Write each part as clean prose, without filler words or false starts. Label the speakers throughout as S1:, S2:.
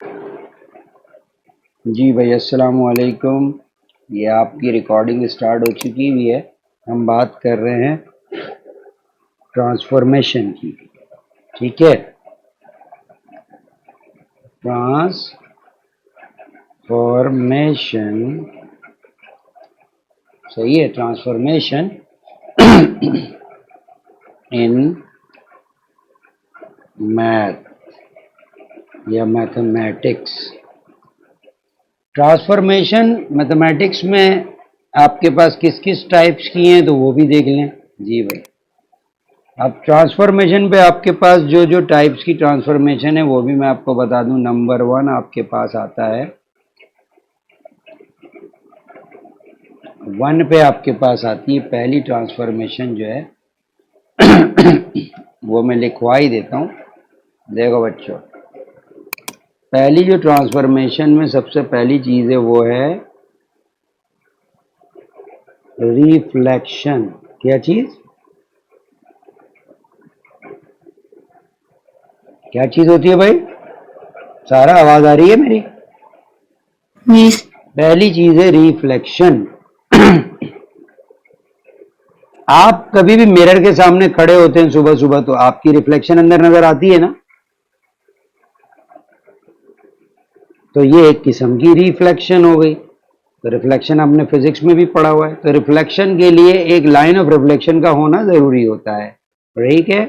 S1: जी भाई, अस्सलाम वालेकुम। ये आपकी रिकॉर्डिंग स्टार्ट हो चुकी हुई है। हम बात कर रहे हैं ट्रांसफॉर्मेशन की। ठीक है, ट्रांसफॉर्मेशन। सही है, ट्रांसफॉर्मेशन इन मैथ या मैथमेटिक्स। ट्रांसफॉर्मेशन मैथमेटिक्स में आपके पास किस किस टाइप्स की हैं तो वो भी देख लें। जी भाई, अब ट्रांसफॉर्मेशन पे आपके पास जो जो टाइप्स की ट्रांसफॉर्मेशन है वो भी मैं आपको बता दूं। नंबर 1 आपके पास आता है, 1 पे आपके पास आती है पहली ट्रांसफॉर्मेशन जो है वो मैं लिखवा ही देता हूं। देखो बच्चों, पहली जो ट्रांसफॉर्मेशन में सबसे पहली चीज है वो है रिफ्लेक्शन। क्या चीज? क्या चीज होती है भाई? सारा आवाज आ रही है मेरी?
S2: Yes.
S1: पहली चीज है रिफ्लेक्शन। आप कभी भी मिरर के सामने खड़े होते हैं सुबह सुबह तो आपकी रिफ्लेक्शन अंदर नजर आती है ना? तो ये एक किस्म की रिफ्लेक्शन हो गई। तो रिफ्लेक्शन आपने फिजिक्स में भी पढ़ा हुआ है। तो रिफ्लेक्शन के लिए एक लाइन ऑफ रिफ्लेक्शन का होना जरूरी होता है। ठीक है,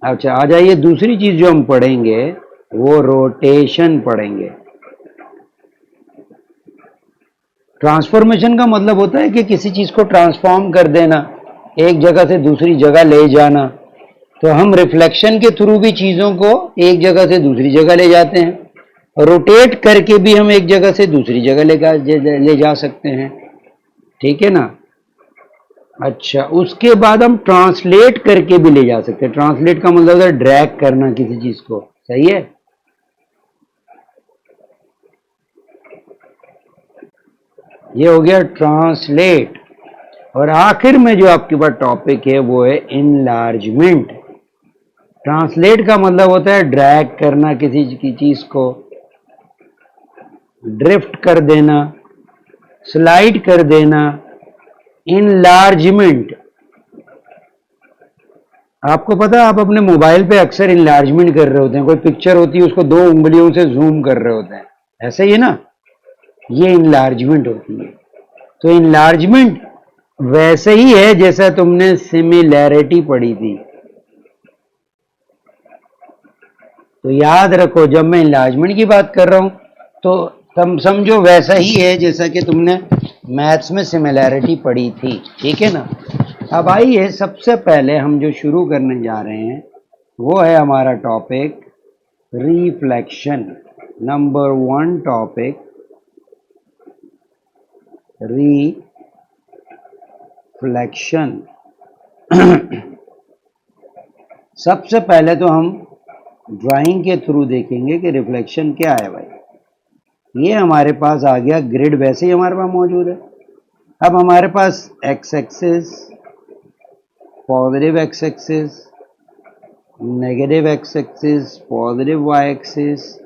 S1: अच्छा आ जाइए, दूसरी चीज जो हम पढ़ेंगे वो रोटेशन पढ़ेंगे। ट्रांसफॉर्मेशन का मतलब होता है कि किसी चीज को ट्रांसफॉर्म कर देना, एक जगह से दूसरी जगह ले जाना। तो हम रिफ्लेक्शन के थ्रू भी चीजों को एक जगह से दूसरी जगह ले जाते हैं। रोटेट करके भी हम एक जगह से दूसरी जगह ले जा सकते हैं। ठीक है ना? अच्छा, उसके बाद हम ट्रांसलेट करके भी ले जा सकते हैं। ट्रांसलेट का मतलब है ड्रैग करना किसी चीज को। सही है, ये हो गया ट्रांसलेट। और आखिर में जो आपके पास टॉपिक है वो है इनलार्जमेंट। ट्रांसलेट का मतलब होता है ड्रैग करना किसी की चीज को, ड्रिफ्ट कर देना, स्लाइड कर देना। इनलार्जमेंट, आपको पता है आप अपने मोबाइल पे अक्सर इनलार्जमेंट कर रहे होते हैं। कोई पिक्चर होती है उसको 2 उंगलियों से जूम कर रहे होते हैं, ऐसे ही है ना? ये इनलार्जमेंट होती है। तो इनलार्जमेंट वैसे ही है जैसा तुमने सिमिलैरिटी पढ़ी थी। तो याद रखो, जब मैं इनलार्जमेंट की बात कर रहा हूं तो तुम समझो वैसा ही है जैसा कि तुमने मैथ्स में सिमिलैरिटी पढ़ी थी। ठीक है ना? अब आइए, सबसे पहले हम जो शुरू करने जा रहे हैं वो है हमारा topic reflection. Number 1 topic reflection. सबसे पहले तो हम ड्राइंग के थ्रू देखेंगे कि रिफ्लेक्शन क्या है भाई। ये हमारे पास आ गया ग्रिड, वैसे ही हमारे पास मौजूद है। अब हमारे पास X axis, positive X axis, negative X axis, positive Y axis,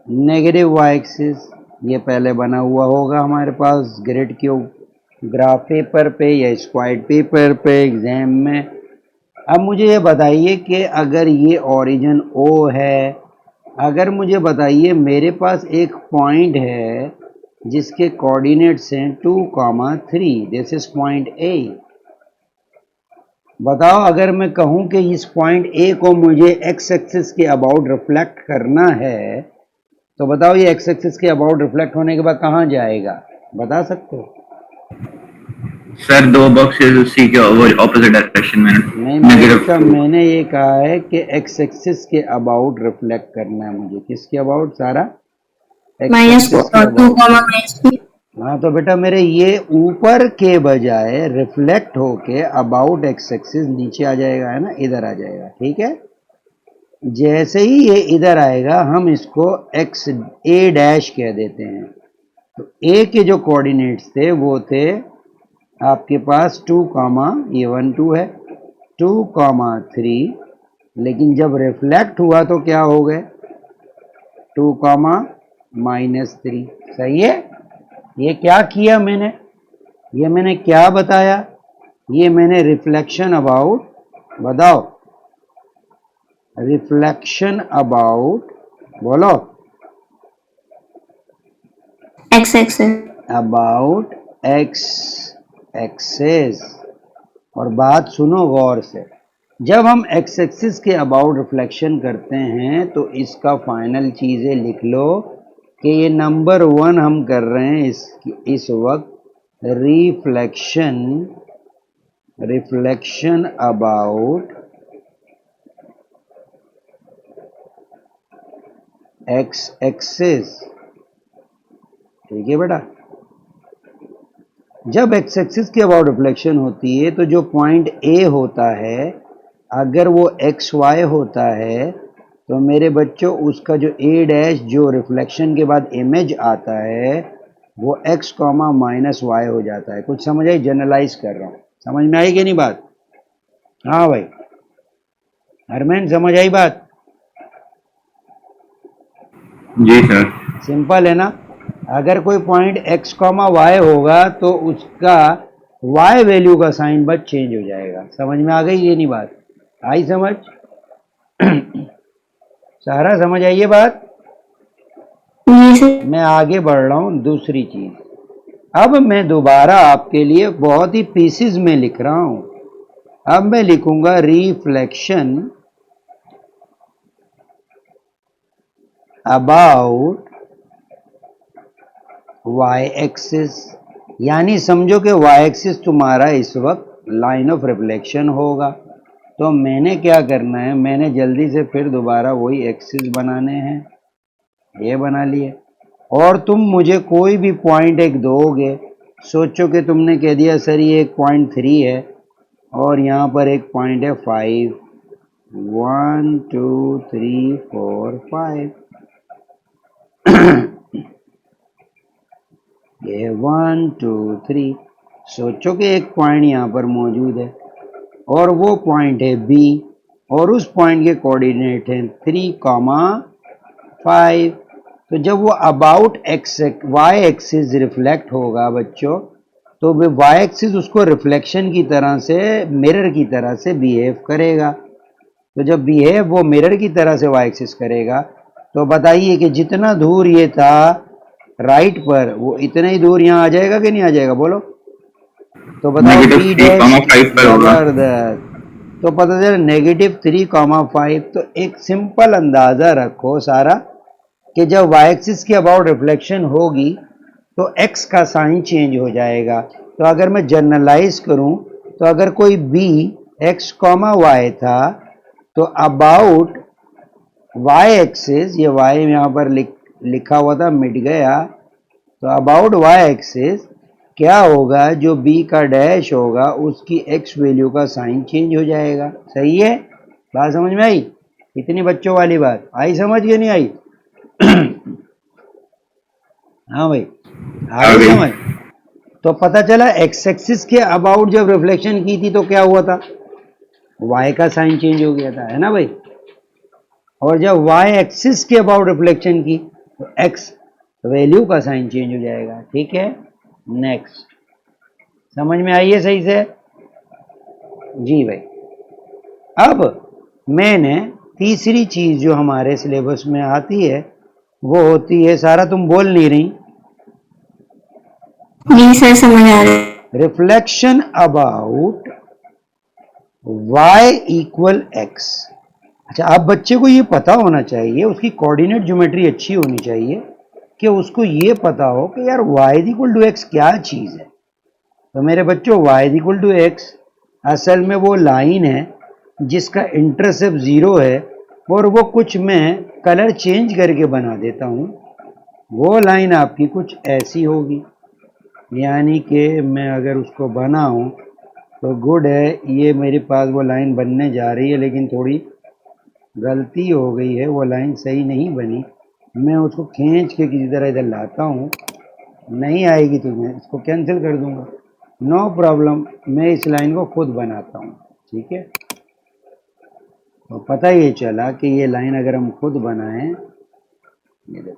S1: negative Y axis, ये पहले बना हुआ होगा हमारे पास ग्रिड के ग्राफ पेपर पे या स्क्वायर्ड पेपर पे एग्जाम में। अब मुझे ये बताइए कि अगर ये ओरिजिन ओ है, अगर मुझे बताइए मेरे पास एक पॉइंट है जिसके कोऑर्डिनेट्स हैं 2,3, दिस इज पॉइंट ए। बताओ, अगर मैं कहूं कि इस पॉइंट ए को मुझे एक्स एक्सिस के अबाउट रिफ्लेक्ट करना है, तो बताओ ये एक्स एक्सिस के अबाउट रिफ्लेक्ट होने के बाद कहां जाएगा? बता सकते हो?
S2: सर 2 बॉक्सेस उसी के वो ऑपोजिट डायरेक्शन में
S1: नहीं मेरे बेटा,
S2: नेगेटिव।
S1: मैंने ये कहा है कि एक्स एक्सिस के अबाउट रिफ्लेक्ट करना है मुझे। किसके अबाउट सारा? एक्स
S2: माइनस
S1: एक्सिस के
S2: 2
S1: अबाउट।
S2: कॉमा -2।
S1: हाँ तो बेटा मेरे ये ऊपर के बजाय रिफ्लेक्ट होके अबाउट एक्स एक्सिस नीचे आ जाएगा, है ना, इधर आ जाएगा। ठीक है, जैसे ही ये इधर आएगा हम इसको एक्स ए डैश कह देते हैं। तो ए के जो कोऑर्डिनेट्स थे वो थे आपके पास 2, ये 1 2 है, 2,3। लेकिन जब रिफ्लेक्ट हुआ तो क्या हो गए? 2 कॉमा -3। सही है। ये क्या किया मैंने, ये मैंने क्या बताया, ये मैंने रिफ्लेक्शन अबाउट, बताओ, रिफ्लेक्शन अबाउट, बोलो,
S3: X axis.
S1: About X axis. और बात सुनो गौर से, जब हम एक्स एक्सिस के अबाउट रिफ्लेक्शन करते हैं तो इसका फाइनल चीजें लिख लो कि ये नंबर 1 हम कर रहे हैं इस वक्त, रिफ्लेक्शन अबाउट एक्स एक्सिस। ठीक है बेटा, जब एक्स एक्सिस की अबाउट रिफ्लेक्शन होती है तो जो पॉइंट ए होता है, अगर वो एक्स वाई होता है तो मेरे बच्चों उसका जो ए डैश जो रिफ्लेक्शन के बाद इमेज आता है वो एक्स कॉमा माइनस वाई हो जाता है। कुछ समझ आई? जनरलाइज कर रहा हूँ, समझ में आई कि नहीं बात? हाँ भाई हरमैन, समझ आई बात?
S2: जी सर।
S1: सिंपल है ना। अगर कोई पॉइंट x कॉमा वाई होगा तो उसका y वैल्यू का साइन बस चेंज हो जाएगा। समझ में आ गई ये नहीं बात? आई समझ? सारा समझ आई ये बात? मैं आगे बढ़ रहा हूं दूसरी चीज। अब मैं दोबारा आपके लिए बहुत ही पीसेस में लिख रहा हूं। अब मैं लिखूंगा रिफ्लेक्शन अबाउट y एक्सिस, यानी समझो कि y एक्सिस तुम्हारा इस वक्त लाइन ऑफ रिफ्लेक्शन होगा। तो मैंने क्या करना है, मैंने जल्दी से फिर दोबारा वही एक्सिस बनाने हैं, ये बना लिए। और तुम मुझे कोई भी पॉइंट एक दोगे, सोचो कि तुमने कह दिया सर ये एक पॉइंट 3 है और यहाँ पर एक पॉइंट है 5, 1 2 3 4 5, ये 1 2 3। सोचो कि एक पॉइंट यहाँ पर मौजूद है और वो पॉइंट है बी और उस पॉइंट के कोऑर्डिनेट हैं 3 कॉमा 5। तो जब वो about X Y axis reflect होगा बच्चों, तो वो वाई एक्सिस उसको रिफ्लेक्शन की तरह से, मिरर की तरह से बिहेव करेगा। तो जब बिहेव वो मिरर की तरह से वाई एक्सिस करेगा, तो बताइए कि जितना दूर ये था राइट पर, वो इतना ही दूर यहाँ आ जाएगा कि नहीं आ जाएगा? बोलो तो बताओ। बी डैश,
S2: 3,5 पर होगा।
S1: जबरदस्त। तो पता चला -3,5। तो एक सिंपल अंदाजा रखो सारा कि जब y एक्सिस की अबाउट रिफ्लेक्शन होगी तो x का साइन चेंज हो जाएगा। तो अगर मैं जनरलाइज करूं तो अगर कोई b x कॉमा y था तो अबाउट y एक्सिस, ये y यहाँ पर लिखा हुआ था मिट गया, तो अबाउट y एक्सिस क्या होगा, जो b का डैश होगा उसकी x वैल्यू का साइन चेंज हो जाएगा। सही है? बात समझ में आई? इतनी बच्चों वाली बात आई समझ के नहीं आई? हाँ भाई आ गई समझ? तो पता चला एक्स एक्सिस के अबाउट जब रिफ्लेक्शन की थी तो क्या हुआ था, y का साइन चेंज हो गया था, है ना भाई? और जब y एक्सिस के अबाउट रिफ्लेक्शन की तो x वैल्यू का साइन चेंज हो जाएगा। ठीक है, नेक्स्ट। समझ में आई है सही से? जी भाई। अब मैंने तीसरी चीज जो हमारे सिलेबस में आती है वो होती है, सारा तुम बोल नहीं रही,
S3: जी सर समझ आ रहा है।
S1: Reflection about y equal x। अच्छा, अब बच्चे को ये पता होना चाहिए, उसकी कोऑर्डिनेट ज्योमेट्री अच्छी होनी चाहिए कि उसको ये पता हो कि यार y इक्वल टू x क्या चीज है। तो मेरे बच्चों y इक्वल टू x असल में वो लाइन है जिसका इंटरसेप्ट 0 है और वो कुछ मैं कलर चेंज करके बना देता हूँ। वो लाइन आपकी कुछ ऐसी होगी, यानी कि मैं अगर उसको बनाऊं तो गुड है, ये मेरे पास वो लाइन बनने जा रही है लेकिन थोड़ी गलती हो गई है, वो लाइन सही नहीं बनी। मैं उसको खींच के किसी तरह इधर लाता हूँ, नहीं आएगी तो मैं इसको कैंसिल कर दूंगा, नो प्रॉब्लम। मैं इस लाइन को खुद बनाता हूँ, ठीक है? तो पता ये चला कि ये लाइन अगर हम खुद बनाएं ये देखो